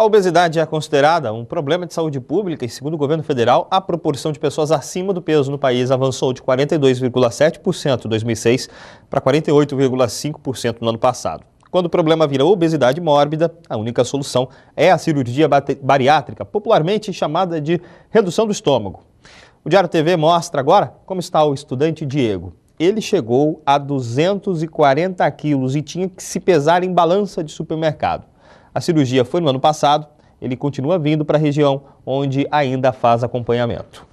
A obesidade é considerada um problema de saúde pública e, segundo o governo federal, a proporção de pessoas acima do peso no país avançou de 42,7% em 2006 para 48,5% no ano passado. Quando o problema vira obesidade mórbida, a única solução é a cirurgia bariátrica, popularmente chamada de redução do estômago. O Diário TV mostra agora como está o estudante Diego. Ele chegou a 240 quilos e tinha que se pesar em balança de supermercado. A cirurgia foi no ano passado, ele continua vindo para a região, onde ainda faz acompanhamento.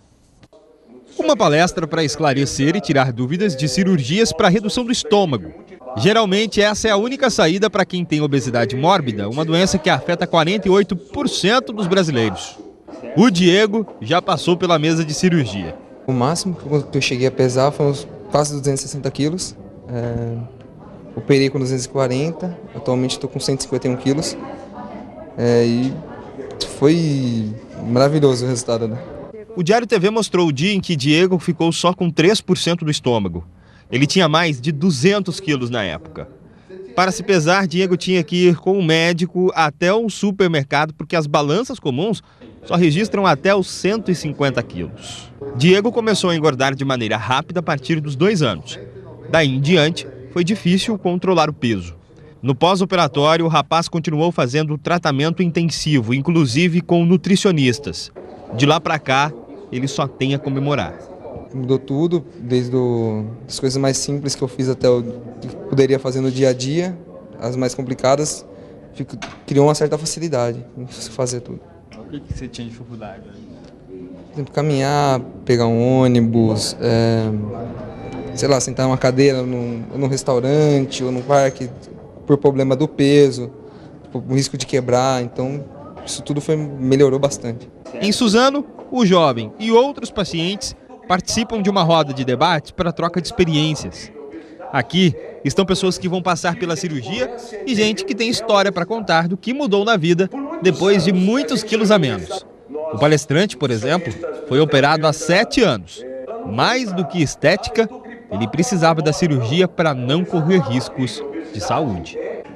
Uma palestra para esclarecer e tirar dúvidas de cirurgias para redução do estômago. Geralmente essa é a única saída para quem tem obesidade mórbida, uma doença que afeta 48% dos brasileiros. O Diego já passou pela mesa de cirurgia. O máximo que eu cheguei a pesar foi quase 260 quilos. Operei com 240, atualmente estou com 151 quilos. E foi maravilhoso o resultado, né? O Diário TV mostrou o dia em que Diego ficou só com 3% do estômago. Ele tinha mais de 200 quilos na época. Para se pesar, Diego tinha que ir com um médico até um supermercado, porque as balanças comuns só registram até os 150 quilos. Diego começou a engordar de maneira rápida a partir dos 2 anos. Daí em diante, foi difícil controlar o peso. No pós-operatório, o rapaz continuou fazendo tratamento intensivo, inclusive com nutricionistas. De lá para cá, ele só tem a comemorar. Mudou tudo, desde as coisas mais simples que eu fiz até o que poderia fazer no dia a dia, as mais complicadas, criou uma certa facilidade em fazer tudo. O que você tinha dificuldade? Por exemplo, caminhar, pegar um ônibus, sei lá, sentar numa cadeira num restaurante ou num parque por problema do peso, por risco de quebrar, então isso tudo melhorou bastante. Em Suzano, o jovem e outros pacientes participam de uma roda de debate para troca de experiências. Aqui estão pessoas que vão passar pela cirurgia e gente que tem história para contar do que mudou na vida depois de muitos quilos a menos. O palestrante, por exemplo, foi operado há 7 anos. Mais do que estética, ele precisava da cirurgia para não correr riscos de saúde.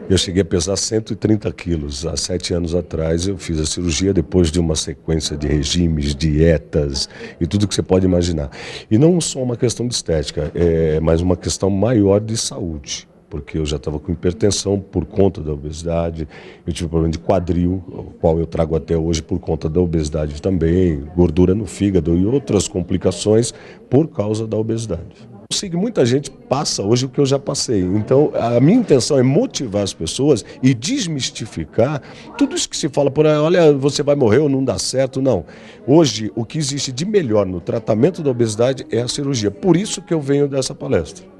Eu cheguei a pesar 130 quilos. Há 7 anos atrás eu fiz a cirurgia depois de uma sequência de regimes, dietas e tudo que você pode imaginar. E não só uma questão de estética, é mais uma questão maior de saúde. Porque eu já estava com hipertensão por conta da obesidade, eu tive problema de quadril, o qual eu trago até hoje por conta da obesidade também, gordura no fígado e outras complicações por causa da obesidade. Eu sei que muita gente passa hoje o que eu já passei, então a minha intenção é motivar as pessoas e desmistificar tudo isso que se fala por aí, olha, você vai morrer ou não dá certo, não. Hoje o que existe de melhor no tratamento da obesidade é a cirurgia, por isso que eu venho dessa palestra.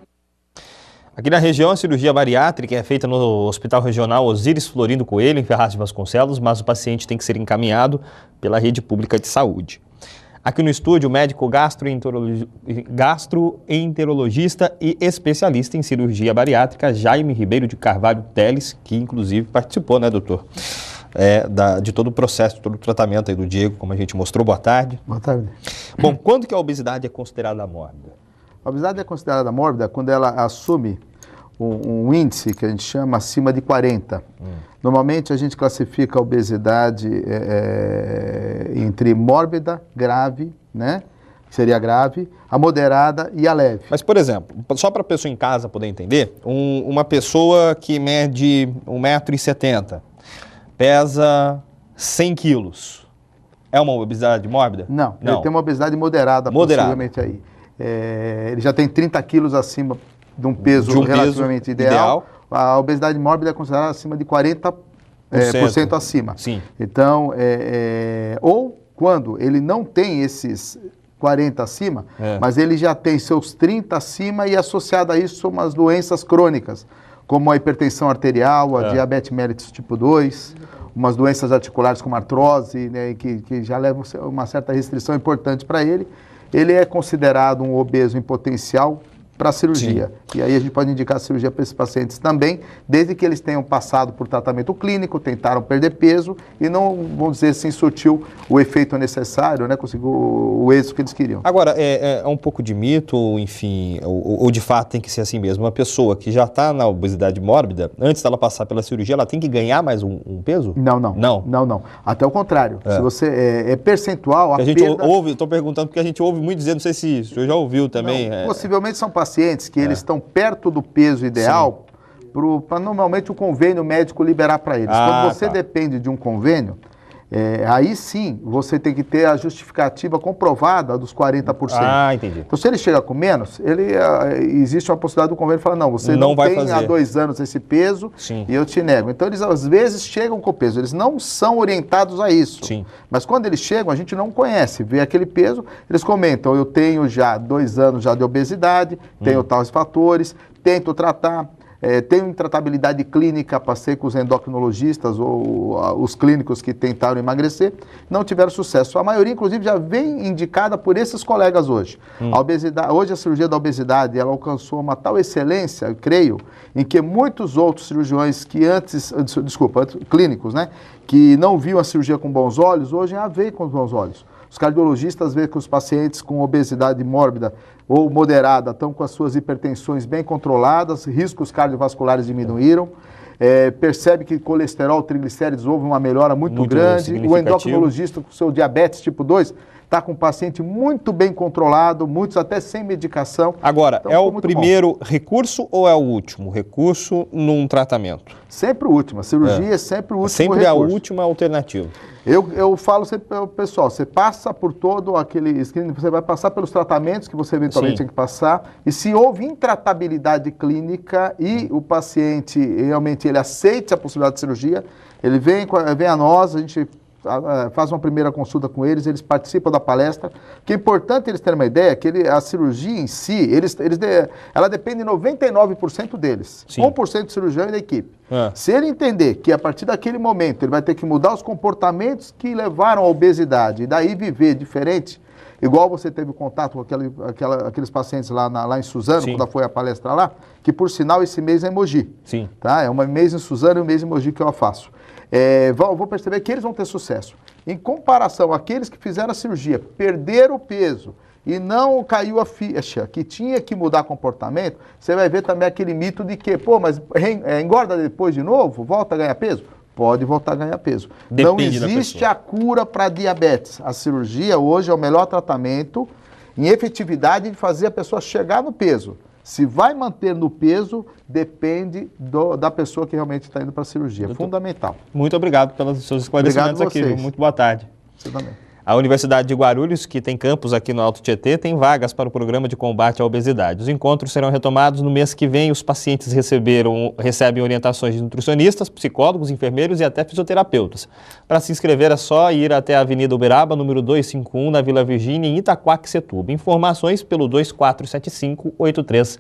Aqui na região, a cirurgia bariátrica é feita no Hospital Regional Osíris Florindo Coelho, em Ferraz de Vasconcelos, mas o paciente tem que ser encaminhado pela rede pública de saúde. Aqui no estúdio, o médico gastroenterologista e especialista em cirurgia bariátrica, Jaime Ribeiro de Carvalho Teles, que inclusive participou, né, doutor? De todo o processo, de todo o tratamento aí do Diego, como a gente mostrou. Boa tarde. Boa tarde. Bom, quando que a obesidade é considerada mórbida? A obesidade é considerada mórbida quando ela assume um índice que a gente chama acima de 40. Normalmente a gente classifica a obesidade entre mórbida, grave, né? Que seria grave, a moderada e a leve. Mas, por exemplo, só para a pessoa em casa poder entender, uma pessoa que mede 1,70 m, pesa 100 quilos, é uma obesidade mórbida? Não, ele tem uma obesidade moderada. Possivelmente aí. Ele já tem 30 quilos acima de um peso relativamente ideal. A obesidade mórbida é considerada acima de 40% acima. Sim. Então, ou quando ele não tem esses 40 acima, mas ele já tem seus 30 acima e associado a isso são umas doenças crônicas, como a hipertensão arterial, a diabetes mellitus tipo 2, umas doenças articulares como artrose, né, que já levam uma certa restrição importante para ele. Ele é considerado um obeso em potencial para a cirurgia. Sim. E aí a gente pode indicar a cirurgia para esses pacientes também, desde que eles tenham passado por tratamento clínico, tentaram perder peso e não, vamos dizer assim, surtiu o efeito necessário, né? Conseguiu o êxito que eles queriam. Agora, é um pouco de mito, enfim, ou de fato tem que ser assim mesmo? Uma pessoa que já está na obesidade mórbida, antes dela passar pela cirurgia, ela tem que ganhar mais um peso? Não. Até o contrário. Se você é percentual, a gente ouve, estou perguntando porque a gente ouve muito dizer, não sei se o senhor já ouviu também. Possivelmente são pacientes que eles estão perto do peso ideal para normalmente o convênio médico liberar para eles. Quando você depende de um convênio, aí sim você tem que ter a justificativa comprovada dos 40%. Ah, entendi. Então, se ele chega com menos, existe uma possibilidade do convênio falar, não, você não vai tem fazer. há 2 anos esse peso e eu te nego. Então, eles às vezes chegam com peso, eles não são orientados a isso. Sim. Mas quando eles chegam, a gente não conhece, vê aquele peso, eles comentam, eu tenho já 2 anos já de obesidade, tenho tais fatores, tento tratar. Tenho intratabilidade clínica, passei com os endocrinologistas ou os clínicos que tentaram emagrecer, não tiveram sucesso. A maioria, inclusive, já vem indicada por esses colegas hoje. A obesidade, hoje a cirurgia da obesidade, ela alcançou uma tal excelência, eu creio, em que muitos outros cirurgiões que clínicos, né, que não viam a cirurgia com bons olhos, hoje a veem com os bons olhos. Os cardiologistas veem que os pacientes com obesidade mórbida ou moderada estão com as suas hipertensões bem controladas, riscos cardiovasculares diminuíram, percebe que colesterol, triglicéridos, houve uma melhora muito grande, o endocrinologista com seu diabetes tipo 2 está com o paciente muito bem controlado, muitos até sem medicação. Agora, então, é o primeiro recurso ou é o último recurso num tratamento? Sempre o último, a cirurgia é sempre o último sempre recurso. A última alternativa. Eu falo sempre para o pessoal, você passa por todo aquele screening, você vai passar pelos tratamentos que você eventualmente tem que passar, e se houve intratabilidade clínica e o paciente realmente ele aceite a possibilidade de cirurgia, ele vem a nós, a gente faz uma primeira consulta com eles, eles participam da palestra, que é importante eles terem uma ideia que a cirurgia em si, ela depende de 99% deles, 1% do cirurgião e da equipe. Se ele entender que a partir daquele momento ele vai ter que mudar os comportamentos que levaram à obesidade e daí viver diferente, igual você teve contato com aqueles pacientes lá em Suzano, quando foi a palestra lá, que por sinal esse mês é em Mogi. Tá? É um mês em Suzano e um mês em Mogi que eu faço. Vou perceber que eles vão ter sucesso. Em comparação àqueles que fizeram a cirurgia, perderam o peso e não caiu a ficha, que tinha que mudar comportamento, você vai ver também aquele mito de que, mas engorda depois de novo, volta a ganhar peso? Pode voltar a ganhar peso. Não existe a cura para diabetes. A cirurgia hoje é o melhor tratamento em efetividade de fazer a pessoa chegar no peso. Se vai manter no peso, depende da pessoa que realmente está indo para a cirurgia. É fundamental. Muito obrigado pelos seus esclarecimentos aqui. Muito boa tarde. Você também. A Universidade de Guarulhos, que tem campus aqui no Alto Tietê, tem vagas para o programa de combate à obesidade. Os encontros serão retomados no mês que vem. Os pacientes recebem orientações de nutricionistas, psicólogos, enfermeiros e até fisioterapeutas. Para se inscrever é só ir até a Avenida Uberaba, número 251, na Vila Virgínia, em Itaquaquecetuba. Informações pelo 2475-8300.